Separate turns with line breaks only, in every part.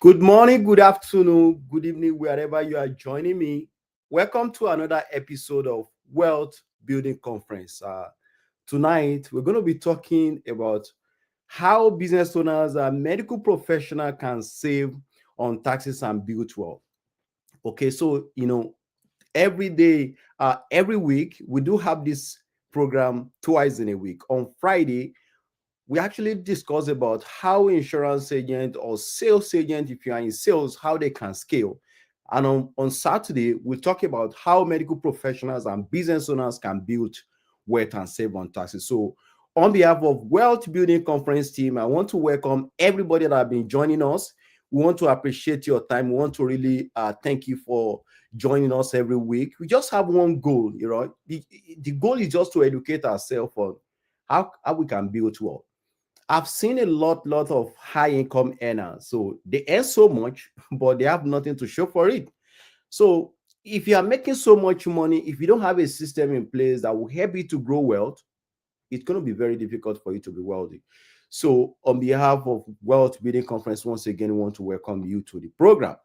Good morning, good afternoon, good evening, wherever you are joining me. Welcome to another episode of Wealth Building Conference. Tonight, we're going to be talking about how business owners and medical professionals can save on taxes and build wealth. Okay, so every day, every week, we do have this program twice in a week. On Friday, we actually discuss about how insurance agent or sales agent, if you are in sales, how they can scale. And on Saturday, we'll talk about how medical professionals and business owners can build wealth and save on taxes. So on behalf of Wealth Building Conference team, I want to welcome everybody that have been joining us. We want to appreciate your time. We want to really thank you for joining us every week. We just have one goal, the goal is just to educate ourselves on how we can build wealth. I've seen a lot of high income earners. So they earn so much, but they have nothing to show for it. So if you are making so much money, if you don't have a system in place that will help you to grow wealth, it's going to be very difficult for you to be wealthy. So on behalf of Wealth Building Conference, once again, we want to welcome you to the program.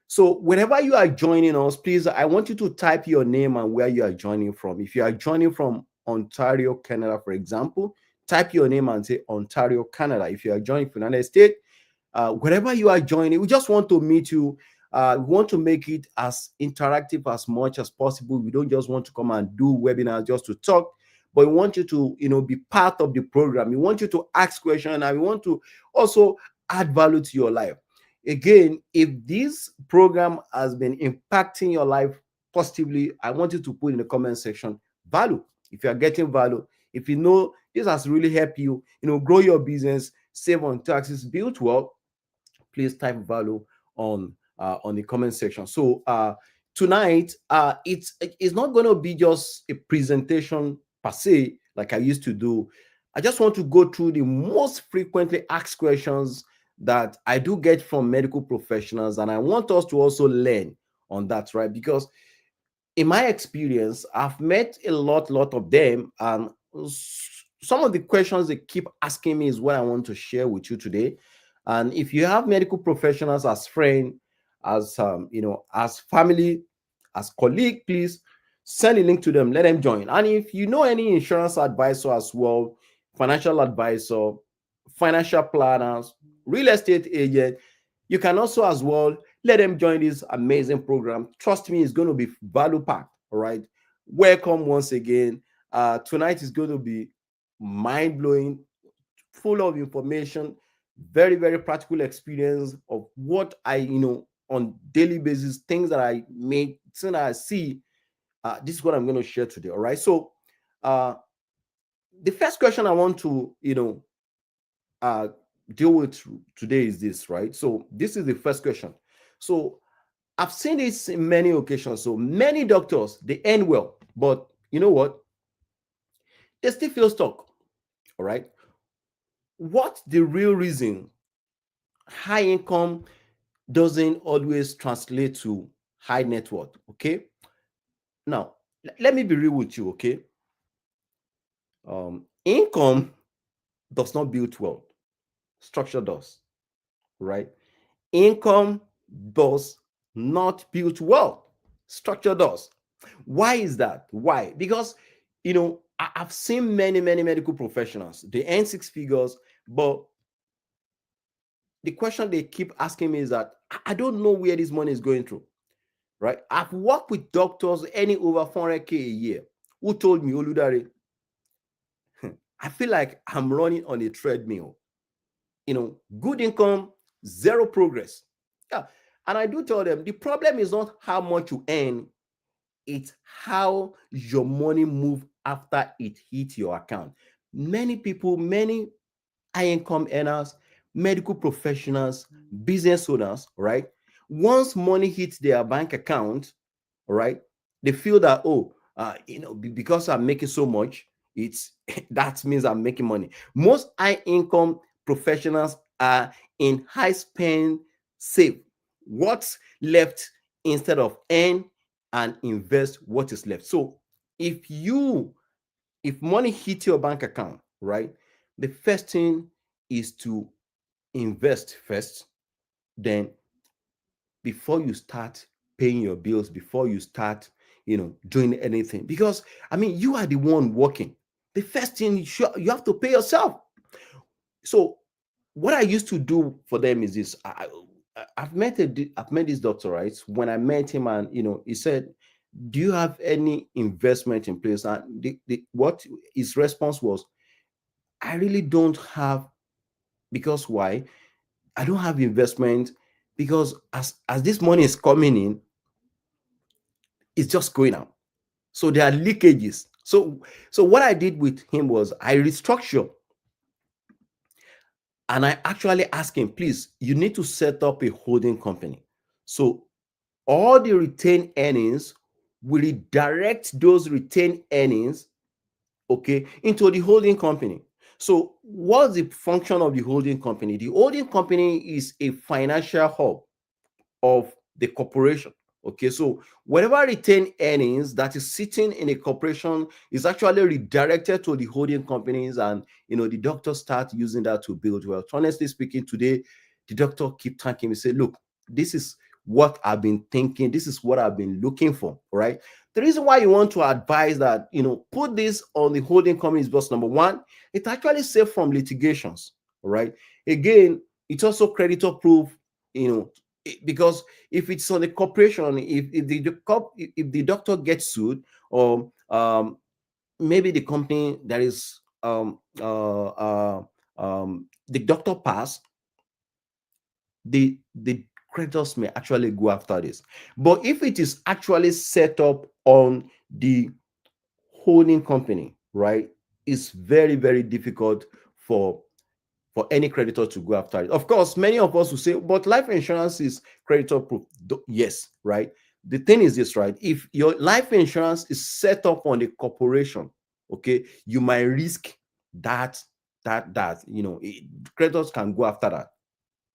So whenever you are joining us, please, I want you to type your name and where you are joining from. If you are joining from Ontario, Canada, for example, type your name and say Ontario, Canada. If you are joining from the United States, wherever you are joining, we just want to meet you. We want to make it as interactive as much as possible. We don't just want to come and do webinars just to talk, but we want you to, be part of the program. We want you to ask questions, and we want to also add value to your life. Again, if this program has been impacting your life positively, I want you to put in the comment section value. If you are getting value, if you know this has really helped you, grow your business, save on taxes, build wealth, please type value on the comment section. So tonight, it's not going to be just a presentation per se like I used to do. I just want to go through the most frequently asked questions that I do get from medical professionals, and I want us to also learn on that, right? Because in my experience, I've met a lot of them, and some of the questions they keep asking me is what I want to share with you today. And if you have medical professionals as friend, as as family, as colleague, please send a link to them, let them join. And if you know any insurance advisor as well, financial advisor, financial planners, real estate agent, you can also as well let them join this amazing program. Trust me, it's going to be value packed. All right. Welcome once again. Tonight is going to be mind blowing, full of information, very practical experience of what I on daily basis, things that I make, things that I see. This is what I'm going to share today. All right. So the first question I want to uh, deal with today is this, right? So this is the first question. So I've seen this in many occasions. So many doctors, they end well, but you know what? They still feel stuck. All right. What's the real reason high income doesn't always translate to high net worth? Okay. Now, let me be real with you. Okay. Income does not build wealth, structure does, right? Income does not build wealth, structure does. Why is that? Why? Because I've seen many medical professionals, they earn six figures, but the question they keep asking me is that I don't know where this money is going through, right? I've worked with doctors earning over 400K a year who told me, Oludare, I feel like I'm running on a treadmill. Good income, zero progress. Yeah. And I do tell them the problem is not how much you earn, it's how your money move after it hits your account. Many people, many high income earners, medical professionals, business owners, right? Once money hits their bank account, right, they feel that, because I'm making so much, it's that means I'm making money. Most high income professionals are in high spend save. What's left instead of earn and invest what is left. So if money hits your bank account, right, the first thing is to invest first, then before you start paying your bills, before you start, doing anything. Because I mean, you are the one working. The first thing you have to pay yourself. So what I used to do for them is this. I've met this doctor, right? When I met him, and he said, do you have any investment in place? And what his response was, I really don't have. Because why? I don't have investment, because as this money is coming in, it's just going out. So there are leakages. So what I did with him was I restructured, and I actually asked him, please, you need to set up a holding company. So all the retained earnings will redirect those retained earnings, okay, into the holding company. So what's the function of the holding company? The holding company is a financial hub of the corporation. Okay, so whatever retained earnings that is sitting in a corporation is actually redirected to the holding companies, and the doctor start using that to build wealth. Honestly speaking, today the doctor keep thanking me, say, look, this is what I've been thinking, this is what I've been looking for. Right? The reason why you want to advise that, put this on the holding companies, because number one, it actually safe from litigations. Right? Again, it's also creditor proof, because if it's on the corporation, if the doctor gets sued, or maybe the company that is the doctor passed, the creditors may actually go after this. But if it is actually set up on the holding company, right, it's very, very difficult for any creditor to go after it. Of course, many of us will say, but life insurance is creditor proof. Yes, right? The thing is this, right? If your life insurance is set up on a corporation, okay, you might risk that, creditors can go after that,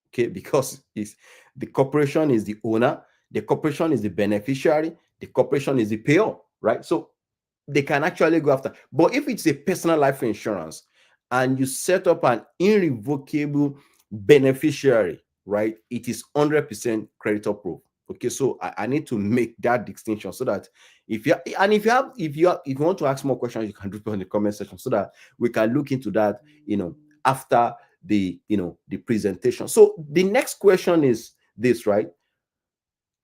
okay, because the corporation is the owner, the corporation is the beneficiary, the corporation is the payer, right? So they can actually go after. But if it's a personal life insurance and you set up an irrevocable beneficiary, right, it is 100% creditor proof. Okay, so I need to make that distinction, so that if you want to ask more questions, you can do it in the comment section, so that we can look into that, after the presentation. So the next question is this, right?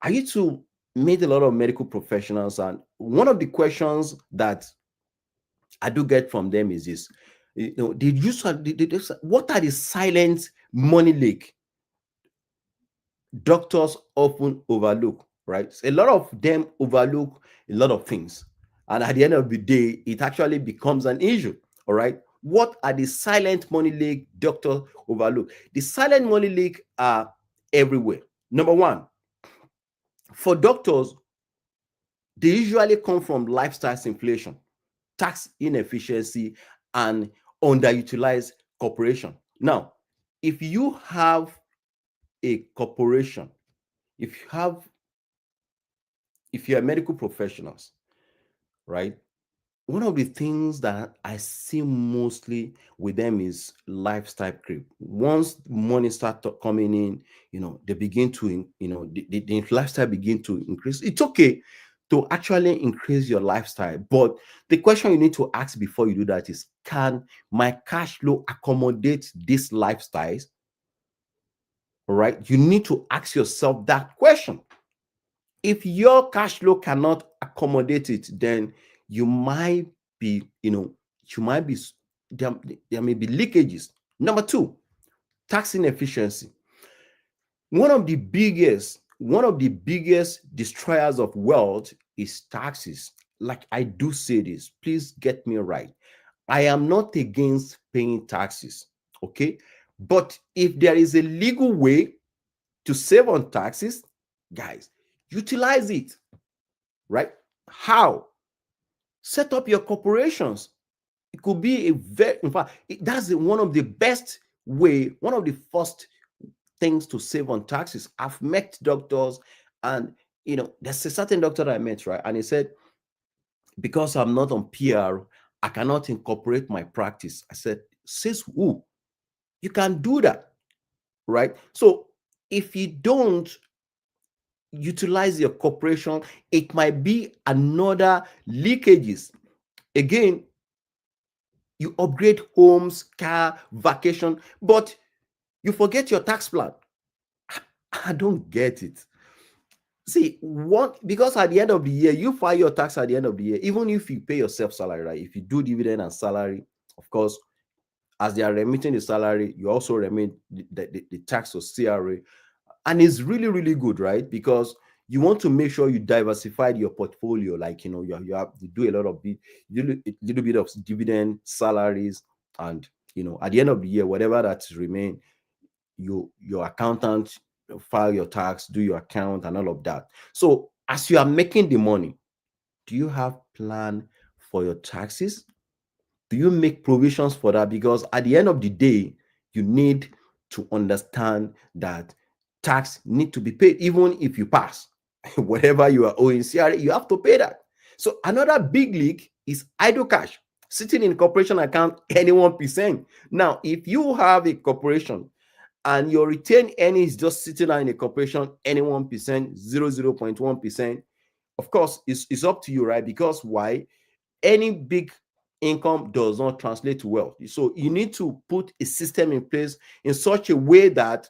I used to meet a lot of medical professionals, and one of the questions that I do get from them is this: what are the silent money leak doctors often overlook? Right, so a lot of them overlook a lot of things, and at the end of the day, it actually becomes an issue. All right, what are the silent money leak doctors overlook? The silent money leak are everywhere. Number one, for doctors, they usually come from lifestyle inflation, tax inefficiency, and underutilized corporation. Now, if you have a corporation, if you have if you're medical professionals, right? One of the things that I see mostly with them is lifestyle creep. Once money start coming in, they begin to, the lifestyle begin to increase. It's okay to actually increase your lifestyle, but the question you need to ask before you do that is, can my cash flow accommodate these lifestyles? All right, you need to ask yourself that question. If your cash flow cannot accommodate it, then you might be, you might be, there, there may be leakages. Number two, tax inefficiency. One of the biggest destroyers of wealth is taxes. Like, I do say this, please get me right. I am not against paying taxes, okay? But if there is a legal way to save on taxes, guys, utilize it. Right? How? Set up your corporations. It could be in fact, that's one of the best way, one of the first things to save on taxes. I've met doctors, and there's a certain doctor that I met, right? And he said, because I'm not on PR, I cannot incorporate my practice. I said, says who? You can do that, right? So if you don't utilize your corporation. It might be another leakages. Again, you upgrade homes, car, vacation, but you forget your tax plan. I don't get it. See, what, because at the end of the year, you file your tax at the end of the year, even if you pay yourself salary, right? If you do dividend and salary, of course, as they are remitting the salary, you also remit the tax or CRA. And it's really, really good, right? Because you want to make sure you diversified your portfolio. Like, you have to do a lot of little bit of dividend salaries. And, at the end of the year, whatever that's remain, your accountant file your tax, do your account and all of that. So as you are making the money, do you have plan for your taxes? Do you make provisions for that? Because at the end of the day, you need to understand that tax need to be paid even if you pass. Whatever you are owing CRA, you have to pay that. So another big leak is idle cash sitting in corporation account any 1%. Now, if you have a corporation and your retained earnings just sitting in a corporation any 1%, 0.1%, of course, it's up to you, right? Because why? Any big income does not translate to wealth. So you need to put a system in place in such a way that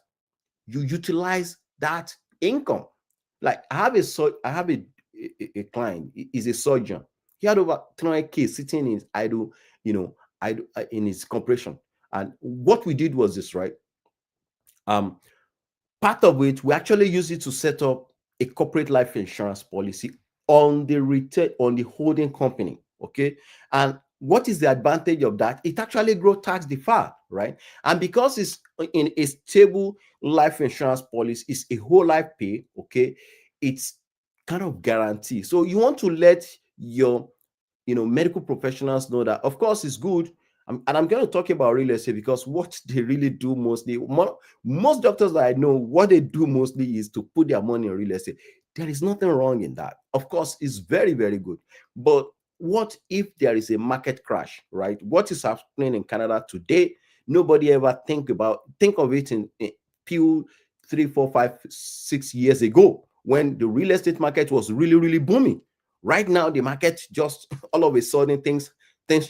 you utilize that income. Like I have a client. He's a surgeon. He had over 300K sitting in his idle, in his corporation. And what we did was this, right? Um, Part of it, we actually use it to set up a corporate life insurance policy on the holding company. Okay. And what is the advantage of that? It actually grows tax deferred, right? And because it's in a stable life insurance policy, it's a whole life pay, okay, it's kind of guarantee. So you want to let your medical professionals know that, of course, it's good. And I'm going to talk about real estate because what they really do mostly, most doctors that I know, what they do mostly is to put their money in real estate. There is nothing wrong in that. Of course, it's very, very good. But what if there is a market crash, right? What is happening in Canada today? Nobody ever think of it in few 3, 4, 5, 6 years ago when the real estate market was really, really booming. Right now, the market just all of a sudden things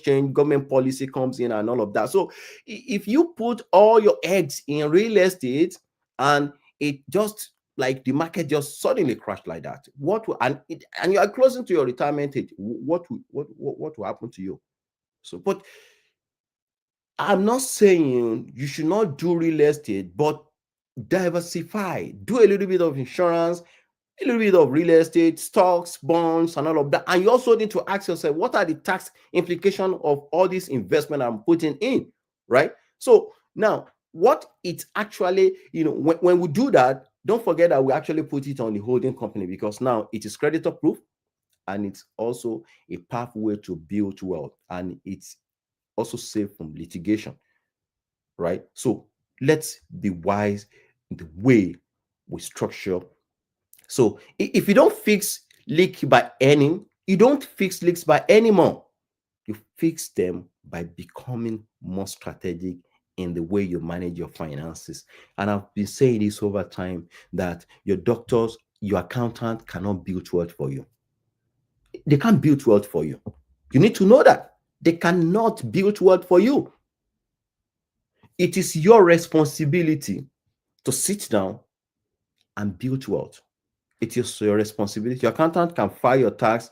change, government policy comes in and all of that. So if you put all your eggs in real estate and it just like the market just suddenly crashed like that, and you are closing to your retirement age, what will happen to you? So, but I'm not saying you should not do real estate, but diversify, do a little bit of insurance, a little bit of real estate, stocks, bonds, and all of that. And you also need to ask yourself, what are the tax implications of all this investment I'm putting in, right? So now, what it's actually, when we do that, don't forget that we actually put it on the holding company because now it is creditor proof and it's also a pathway to build wealth and it's also safe from litigation, right? So let's be wise in the way we structure. So if you don't fix leak by earning, you don't fix leaks by anymore. You fix them by becoming more strategic in the way you manage your finances. And I've been saying this over time that your doctors, your accountant cannot build wealth for you. They can't build wealth for you. You need to know that. They cannot build wealth for you. It is your responsibility to sit down and build wealth. It is your responsibility. Your accountant can file your tax,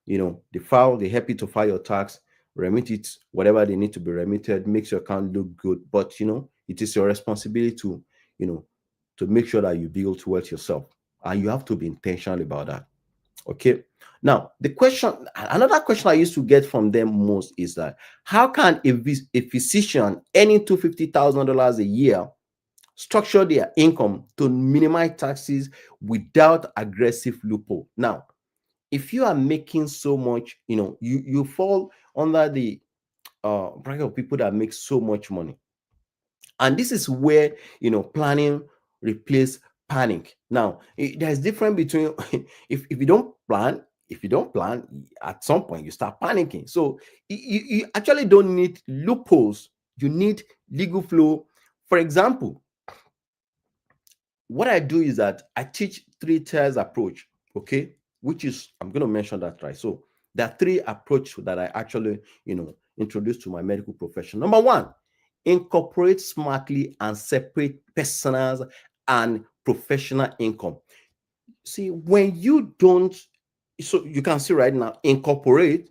they help you to file your tax, remit it, whatever they need to be remitted, makes your account look good. But it is your responsibility you know, to make sure that you build wealth yourself. And you have to be intentional about that. Okay. Now, another question I used to get from them most is that how can a physician earning $250,000 a year structure their income to minimize taxes without aggressive loophole? Now, if you are making so much, you fall under the bracket of people that make so much money. And this is where planning replace panic. Now, there's difference between if you don't plan, at some point you start panicking. So you actually don't need loopholes, you need legal flow. For example, what I do is that I teach three tiers approach, okay, which is I'm going to mention that, right? So there are three approach that I actually, introduce to my medical profession. Number one, incorporate smartly and separate personal and professional income. See, when you don't, so you can see right now, incorporate,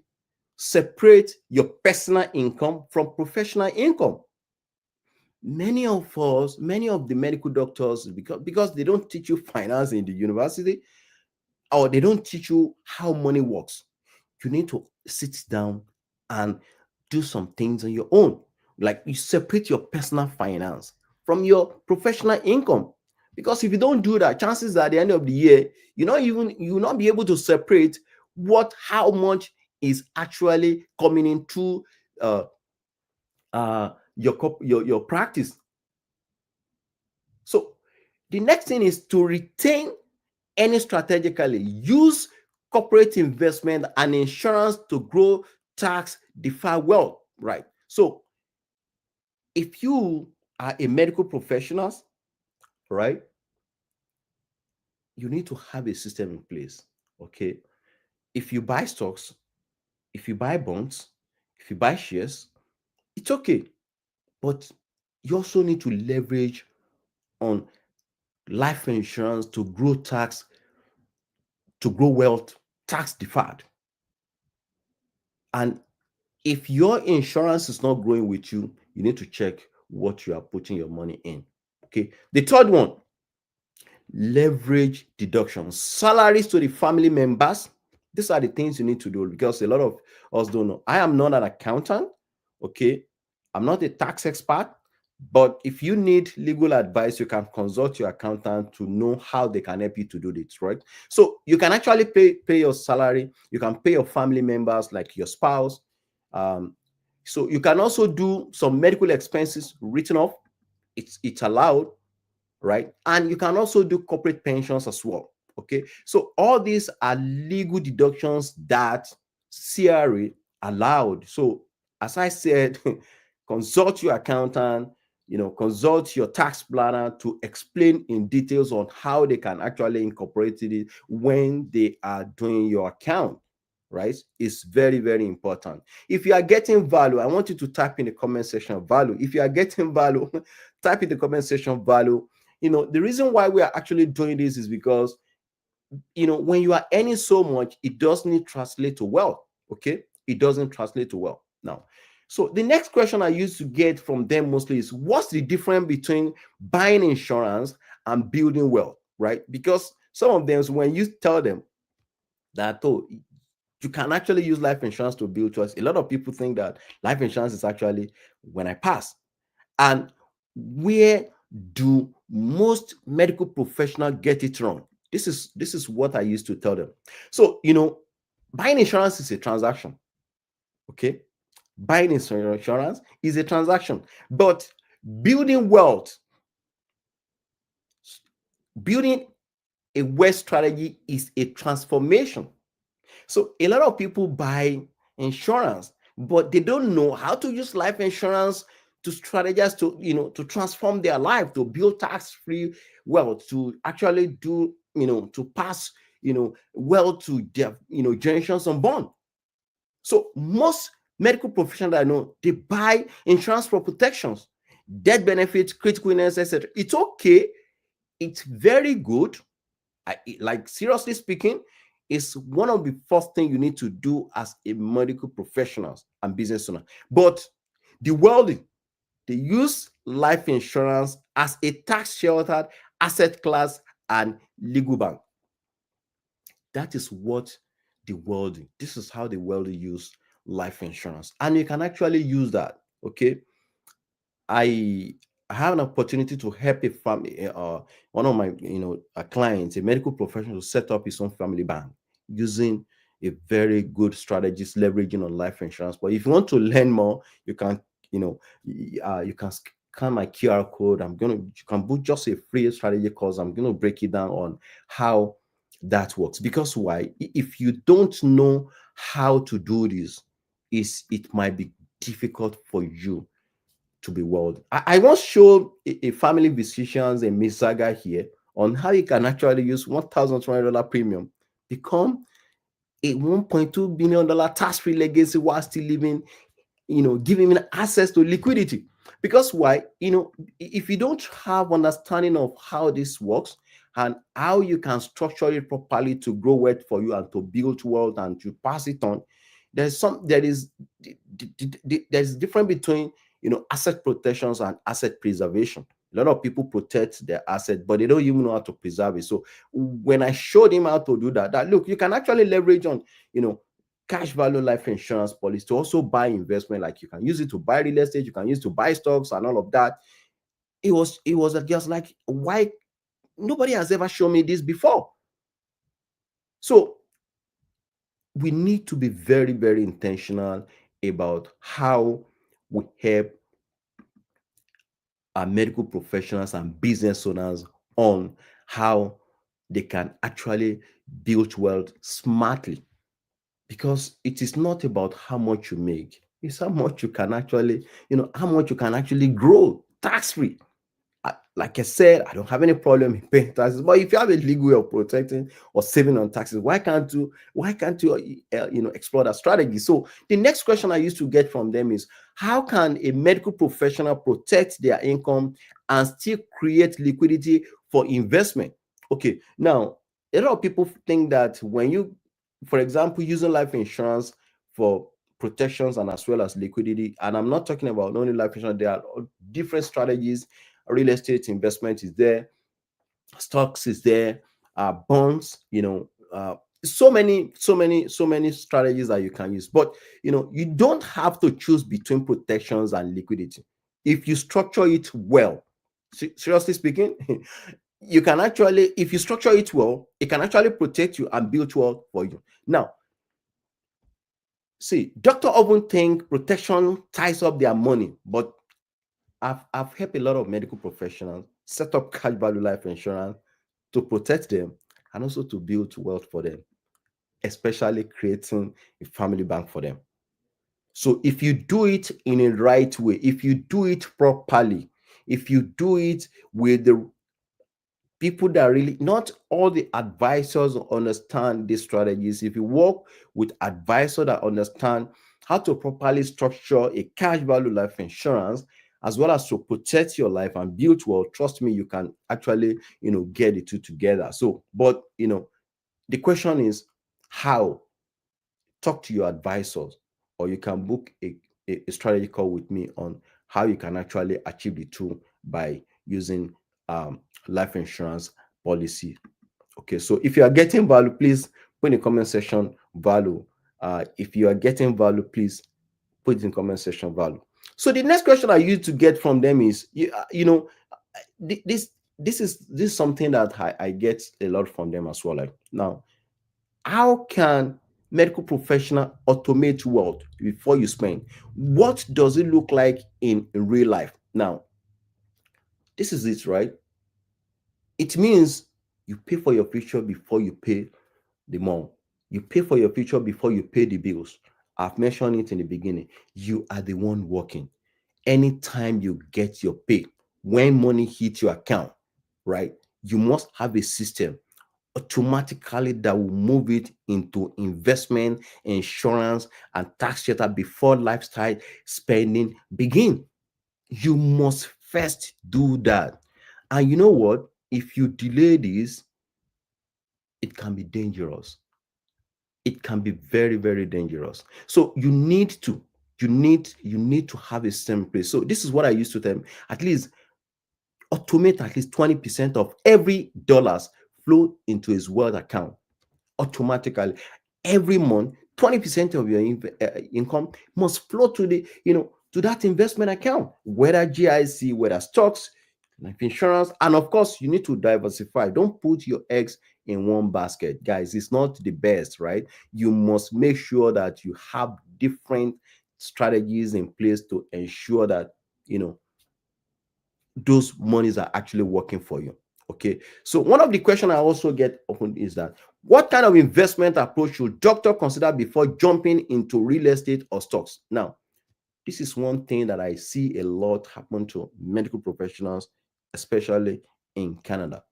separate your personal income from professional income. Many of us, many of the medical doctors, because they don't teach you finance in the university, or they don't teach you how money works, you need to sit down and do some things on your own. Like, you separate your personal finance from your professional income. Because if you don't do that, chances are at the end of the year, you will not be able to separate how much is actually coming into uh your practice. So the next thing is to retain any strategically. Use corporate investment and insurance to grow tax deferred wealth, right? So if you are a medical professional, right, you need to have a system in place, okay? If you buy stocks, if you buy bonds, if you buy shares, it's okay. But you also need to leverage on life insurance to grow wealth tax deferred. And if your insurance is not growing with you, you need to check what you are putting your money in. Okay. The third one, leverage deductions, salaries to the family members. These are the things you need to do, because a lot of us don't know. I am not an accountant. Okay. I'm not a tax expert. But if you need legal advice, you can consult your accountant to know how they can help you to do this, right? So you can actually pay your salary. You can pay your family members, like your spouse. So you can also do some medical expenses written off. It's allowed, right? And you can also do corporate pensions as well. Okay. So all these are legal deductions that CRA allowed. So as I said, consult your accountant, consult your tax planner to explain in details on how they can actually incorporate it when they are doing your account, right? It's very, very important. If you are getting value, I want you to type in the comment section value. If you are getting value, type in the comment section value. The reason why we are actually doing this is because, when you are earning so much, it doesn't translate to wealth. Okay. It doesn't translate to wealth. Now, so the next question I used to get from them mostly is, what's the difference between buying insurance and building wealth, right? Because some of them, when you tell them that, oh, you can actually use life insurance to build trust, a lot of people think that life insurance is actually when I pass. And where do most medical professionals get it wrong? This is what I used to tell them. So, buying insurance is a transaction. Okay. Buying insurance is a transaction. But building wealth, building a wealth strategy is a transformation. So a lot of people buy insurance, but they don't know how to use life insurance to strategize to transform their life, to build tax-free wealth, to actually do, to pass, wealth to their, generations unborn. So most medical professionals that I know, they buy insurance for protections, death benefits, critical illness, etc. It's okay. It's very good. Like, seriously speaking, is one of the first things you need to do as a medical professional and business owner. But the wealthy, they use life insurance as a tax sheltered asset class and legal bank. That is what the wealthy, this is how the wealthy use life insurance. And you can actually use that. Okay. I have an opportunity to help a family, one of my clients, a medical professional, to set up his own family bank using a very good strategist leveraging on life insurance. But if you want to learn more, you can, you can scan my QR code. You can book just a free strategy course. I'm gonna break it down on how that works. Because why? If you don't know how to do this, it might be difficult for you to be world. I once showed a family physicians in Misaga here on how you can actually use $1,200 premium become a $1.2 billion tax-free legacy while still living, giving him access to liquidity. Because why? If you don't have understanding of how this works and how you can structure it properly to grow wealth for you and to build wealth and to pass it on, there's difference between asset protections and asset preservation. A lot of people protect their asset, but they don't even know how to preserve it. So when I showed him how to do that, look, you can actually leverage on cash value life insurance policy to also buy investment. Like you can use it to buy real estate, you can use it to buy stocks and all of that. It was just like, why nobody has ever shown me this before? So we need to be very, very intentional about how we help our medical professionals and business owners on how they can actually build wealth smartly. Because it is not about how much you make, it's how much you can actually, how much you can actually grow tax free. Like I said, I don't have any problem in paying taxes. But if you have a legal way of protecting or saving on taxes, why can't you explore that strategy? So the next question I used to get from them is, how can a medical professional protect their income and still create liquidity for investment? Okay, now a lot of people think that when you, for example, using life insurance for protections and as well as liquidity, and I'm not talking about only life insurance, there are different strategies. Real estate investment is there, stocks is there, bonds, so many strategies that you can use. But you don't have to choose between protections and liquidity if you structure it well. Seriously speaking, you can actually, if you structure it well, it can actually protect you and build wealth for you. Now, see, doctor often think protection ties up their money, but I've helped a lot of medical professionals set up cash value life insurance to protect them and also to build wealth for them, especially creating a family bank for them. So if you do it in a right way, if you do it properly, if you do it with the people that really, not all the advisors understand these strategies. If you work with advisors that understand how to properly structure a cash value life insurance as well as to protect your life and build wealth, trust me, you can actually get the two together. So but the question is how. Talk to your advisors, or you can book a strategy call with me on how you can actually achieve the two by using life insurance policy. Okay, so if you are getting value, please put in the comment section value. If you are getting value, please put it in comment section value. So the next question I used to get from them is, this is something that I get a lot from them as well. Like, now, how can medical professional automate wealth before you spend? What does it look like in real life? Now, this is it, right? It means you pay for your future before you pay the more. You pay for your future before you pay the bills. I've mentioned it in the beginning. You are the one working. Anytime you get your pay, when money hits your account, right? You must have a system automatically that will move it into investment, insurance, and tax shelter before lifestyle spending begin. You must first do that. And you know what? If you delay this, it can be dangerous. It can be very, very dangerous. So you need to have a system in place. So this is what I used to tell them. At least automate at least 20% of every dollars flow into his wealth account automatically every month. 20% of your income must flow to to that investment account, whether GIC, whether stocks, life insurance, and of course you need to diversify. Don't put your eggs in one basket, guys. It's not the best, right? You must make sure that you have different strategies in place to ensure that those monies are actually working for you. Okay, so one of the questions I also get often is that, what kind of investment approach should doctor consider before jumping into real estate or stocks? Now, this is one thing that I see a lot happen to medical professionals, especially in Canada.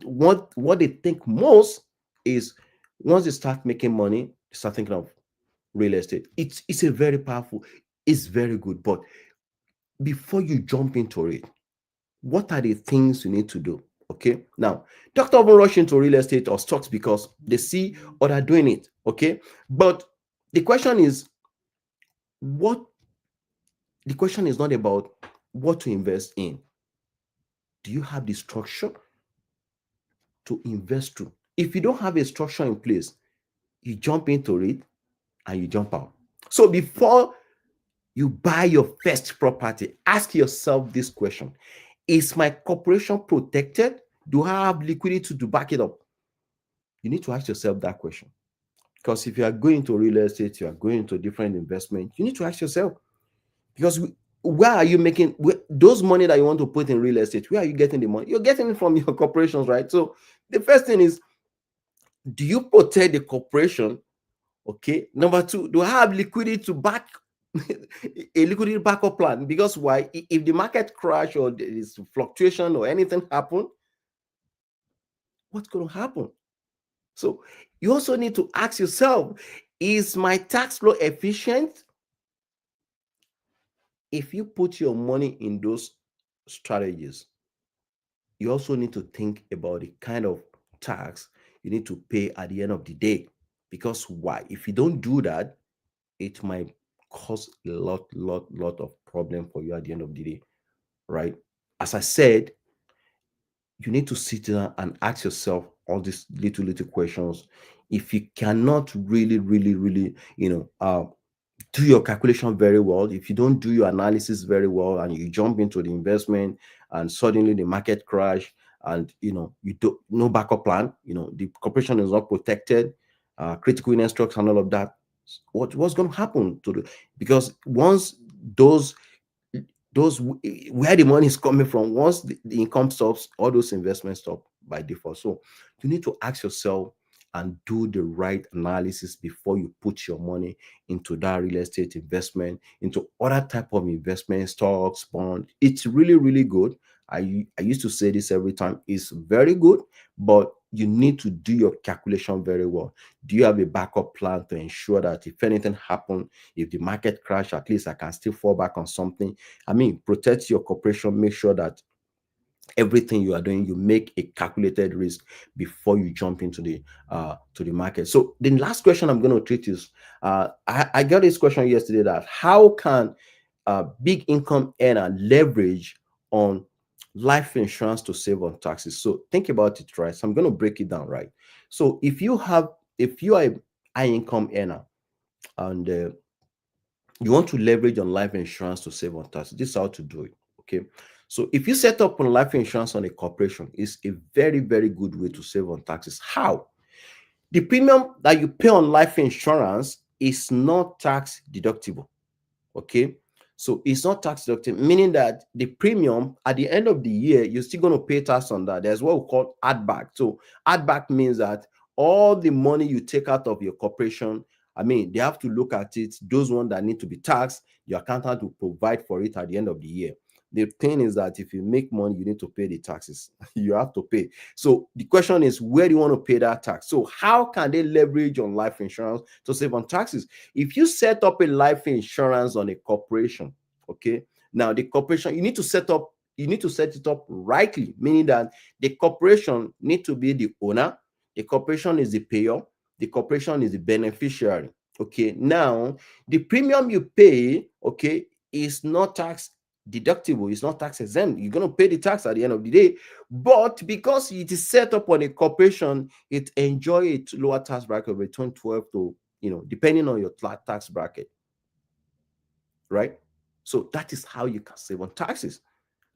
What they think most is once they start making money, they start thinking of real estate. It's a very powerful, it's very good. But before you jump into it, what are the things you need to do? Okay. Now, doctor often rush into real estate or stocks because they see other doing it. Okay. But the question is what the question is not about what to invest in. Do you have the structure to invest through? If you don't have a structure in place, you jump into it and you jump out. So before you buy your first property, ask yourself this question: is my corporation protected? Do I have liquidity to back it up? You need to ask yourself that question. Because if you are going to real estate, you are going to different investment, you need to ask yourself, because where are you making those money that you want to put in real estate? Where are you getting the money? You're getting it from your corporations, right? So the first thing is, do you protect the corporation? Okay. Number two, do I have liquidity to back a liquidity backup plan? Because why? If the market crash or there is fluctuation or anything happen, what's going to happen? So you also need to ask yourself, is my tax flow efficient? If you put your money in those strategies, you also need to think about the kind of tax you need to pay at the end of the day. Because why? If you don't do that, it might cause a lot of problem for you at the end of the day, right? As I said, you need to sit down and ask yourself all these little questions. If you cannot really, do your calculation very well, if you don't do your analysis very well and you jump into the investment and suddenly the market crash, and you don't no backup plan, the corporation is not protected, critical illness trucks and all of that, what's going to happen to the, because once those where the money is coming from, once the income stops, all those investments stop by default. So you need to ask yourself and do the right analysis before you put your money into that real estate investment, into other type of investment, stocks, bond. It's really good. I used to say this every time, it's very good, but you need to do your calculation very well. Do you have a backup plan to ensure that if anything happens, if the market crash, at least I can still fall back on something? I mean, protect your corporation, make sure that everything you are doing, you make a calculated risk before you jump into the to the market. So the last question I'm going to treat is, I got this question yesterday, that how can big income earner leverage on life insurance to save on taxes? So think about it, right? So I'm going to break it down, right? So if you are a high income earner and you want to leverage on life insurance to save on tax, this is how to do it. Okay. So if you set up on life insurance on a corporation, it's a very good way to save on taxes. How? The premium that you pay on life insurance is not tax deductible. Okay. So it's not tax deductible, meaning that the premium at the end of the year, you're still going to pay tax on that. There's what we call add back. So add back means that all the money you take out of your corporation, I mean, they have to look at it. Those ones that need to be taxed, your accountant will provide for it at the end of the year. The thing is that if you make money, you need to pay the taxes. You have to pay. So the question is, where do you want to pay that tax? So how can they leverage on life insurance to save on taxes? If you set up a life insurance on a corporation, okay, now the corporation, you need to set it up rightly, meaning that the corporation need to be the owner, the corporation is the payer, the corporation is the beneficiary. Okay, now the premium you pay, okay, is not tax deductible, it's not tax exempt. You're going to pay the tax at the end of the day, but because it is set up on a corporation, it enjoy a lower tax bracket between 12 to, depending on your tax bracket, right? So that is how you can save on taxes.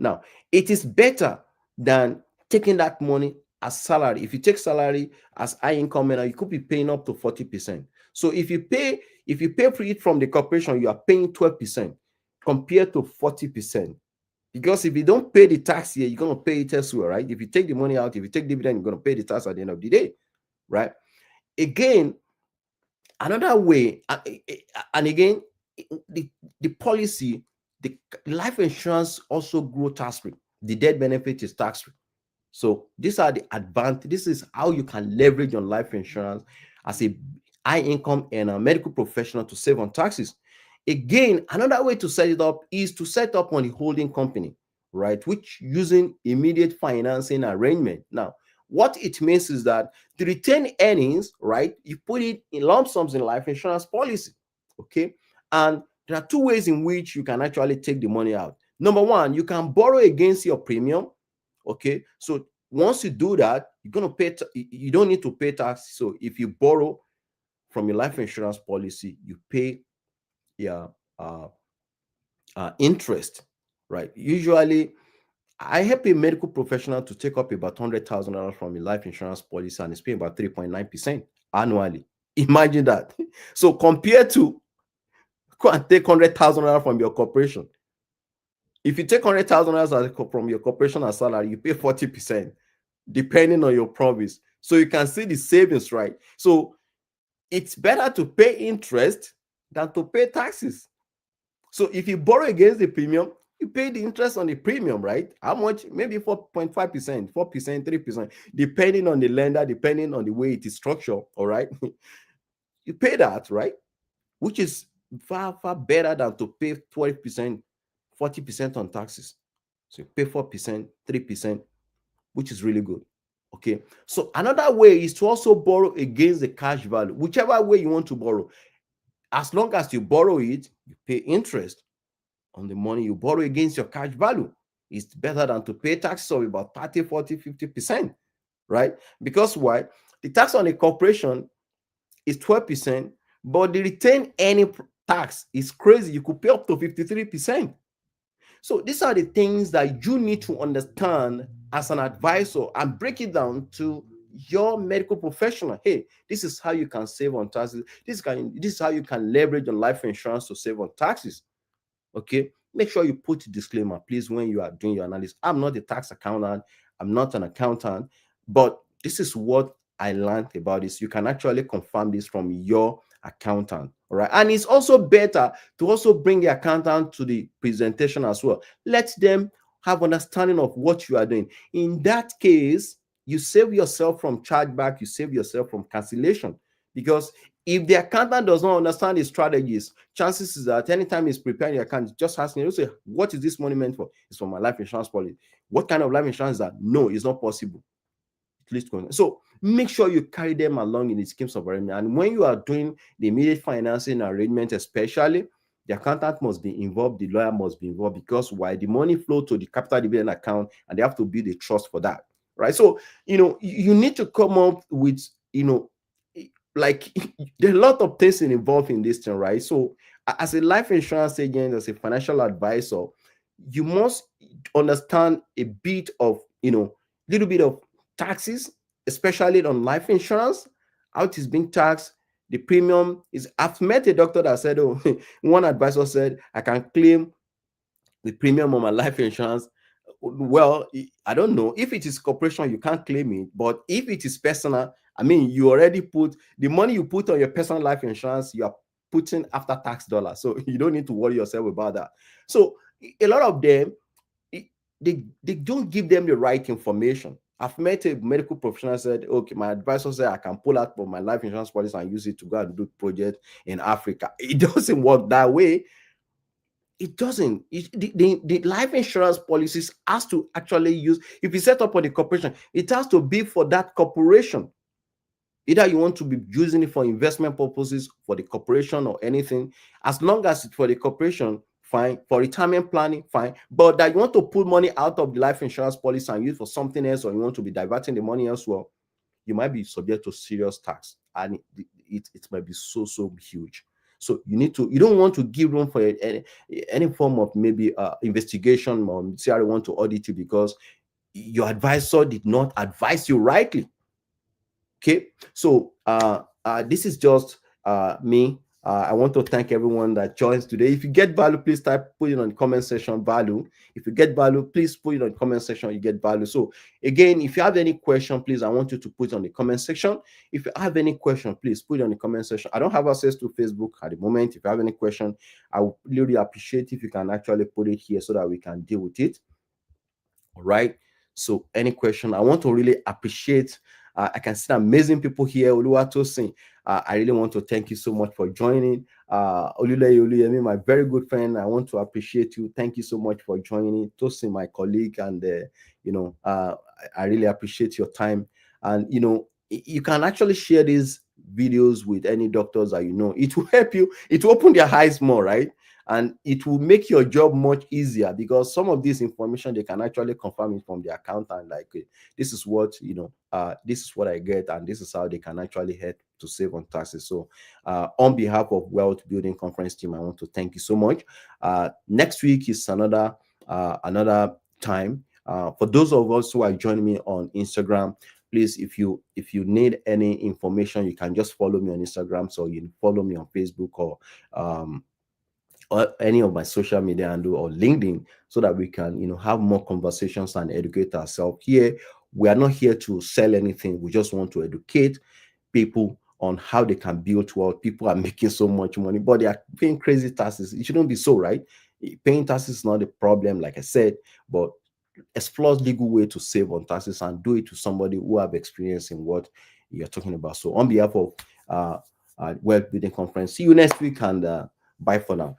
Now, it is better than taking that money as salary. If you take salary as high income earner, you could be paying up to 40%. So if you pay for it from the corporation, you are paying 12% compared to 40%. Because if you don't pay the tax here, you're going to pay it elsewhere, right? If you take the money out, if you take dividend, you're going to pay the tax at the end of the day, right? Again, another way, and again, the, the policy, the life insurance also grow tax free. The death benefit is tax free. So these are the advantage. This is how you can leverage on life insurance as a high income and a medical professional to save on taxes. Again, another way to set it up is to set up on the holding company, right? Which using immediate financing arrangement. Now, what it means is that the retained earnings, right? You put it in lump sums in life insurance policy, okay? And there are two ways in which you can actually take the money out. Number one, you can borrow against your premium. Okay, so once you do that, you're going to pay, you don't need to pay tax. So if you borrow from your life insurance policy, you pay your interest, right? Usually, I help a medical professional to take up about $100,000 from a life insurance policy and it's paying about 3.9% annually. Imagine that. So compared to go and take $100,000 from your corporation. If you take $100,000 from your corporation as salary, you pay 40%, depending on your province. So you can see the savings, right? So it's better to pay interest than to pay taxes. So if you borrow against the premium, you pay the interest on the premium, right? How much? Maybe 4.5%, 4%, 3%, depending on the lender, depending on the way it is structured, all right? You pay that, right? Which is far, far better than to pay 12%, 40% on taxes. So you pay 4%, 3%, which is really good. Okay. So another way is to also borrow against the cash value, whichever way you want to borrow. As long as you borrow it, you pay interest on the money you borrow against your cash value. It's better than to pay taxes of about 30, 40, 50%, right? Because why? The tax on a corporation is 12%, but the retained any tax is crazy. You could pay up to 53%. So these are the things that you need to understand as an advisor and break it down to your medical professional. Hey, this is how you can save on taxes. This is how you can leverage on life insurance to save on taxes. Okay, make sure you put a disclaimer, please, when you are doing your analysis. I'm not a tax accountant, I'm not an accountant, but this is what I learned about this. You can actually confirm this from your accountant. All right, and it's also better to also bring the accountant to the presentation as well. Let them have understanding of what you are doing. In that case, you save yourself from chargeback, you save yourself from cancellation, because if the accountant does not understand the strategies, chances is that anytime he's preparing your account, just asking you, say, what is this money meant for? It's for my life insurance policy. What kind of life insurance is that? No, it's not possible. At least so make sure you carry them along in the schemes of arrangement. And when you are doing the immediate financing arrangement, especially, the accountant must be involved, the lawyer must be involved, because why? The money flow to the capital dividend account and they have to build a trust for that, right? So you need to come up with like there are a lot of things involved in this thing, right? So as a life insurance agent, as a financial advisor, you must understand a bit of little bit of taxes, especially on life insurance, how it is being taxed, the premium is. I've met a doctor that said, oh, one advisor said, I can claim the premium on my life insurance. Well, I don't know. If it is corporation, you can't claim it. But if it is personal, I mean, you already put the money you put on your personal life insurance, you are putting after tax dollars. So you don't need to worry yourself about that. So a lot of them, they don't give them the right information. I've met a medical professional said, okay, my advisor said I can pull out from my life insurance policy and use it to go and do project in Africa. It doesn't work that way. It doesn't. The life insurance policies has to actually use, if you set up on the corporation, it has to be for that corporation. Either you want to be using it for investment purposes for the corporation or anything, as long as it's for the corporation, fine. For retirement planning, fine. But that you want to pull money out of the life insurance policy and use for something else, or you want to be diverting the money elsewhere, you might be subject to serious tax, and it might be so huge. So you don't want to give room for any form of maybe investigation, or CRA want to audit you because your advisor did not advise you rightly. Okay, so this is just me. I want to thank everyone that joins today. If you get value, please put it on the comment section, value. If you get value, please put it on the comment section, you get value. So again, if you have any question, please, I want you to put it on the comment section. If you have any question, please put it on the comment section. I don't have access to Facebook at the moment. If you have any question, I would really appreciate if you can actually put it here so that we can deal with it. All right. So any question, I want to really appreciate. I can see amazing people here. Oluwatosin, I really want to thank you so much for joining. Oluyemi, my very good friend, I want to appreciate you. Thank you so much for joining. Tosin, my colleague, and I really appreciate your time. And you can actually share these videos with any doctors that you know. It will help you. It will open their eyes more, right? And it will make your job much easier, because some of this information they can actually confirm it from the accountant, like, this is what this is what I get, and this is how they can actually help to save on taxes. So on behalf of Wealth Building Conference team, I want to thank you so much. Next week is another time. For those of us who are joining me on Instagram, please, if you need any information, you can just follow me on Instagram. So you follow me on Facebook, or any of my social media handle, or LinkedIn, so that we can have more conversations and educate ourselves. Here we are not here to sell anything. We just want to educate people on how they can build wealth. People are making so much money, but they are paying crazy taxes. It shouldn't be so, right? Paying taxes is not a problem, like I said, but explore legal way to save on taxes, and do it to somebody who have experience in what you're talking about. So on behalf of Wealth Building Conference, see you next week, and bye for now.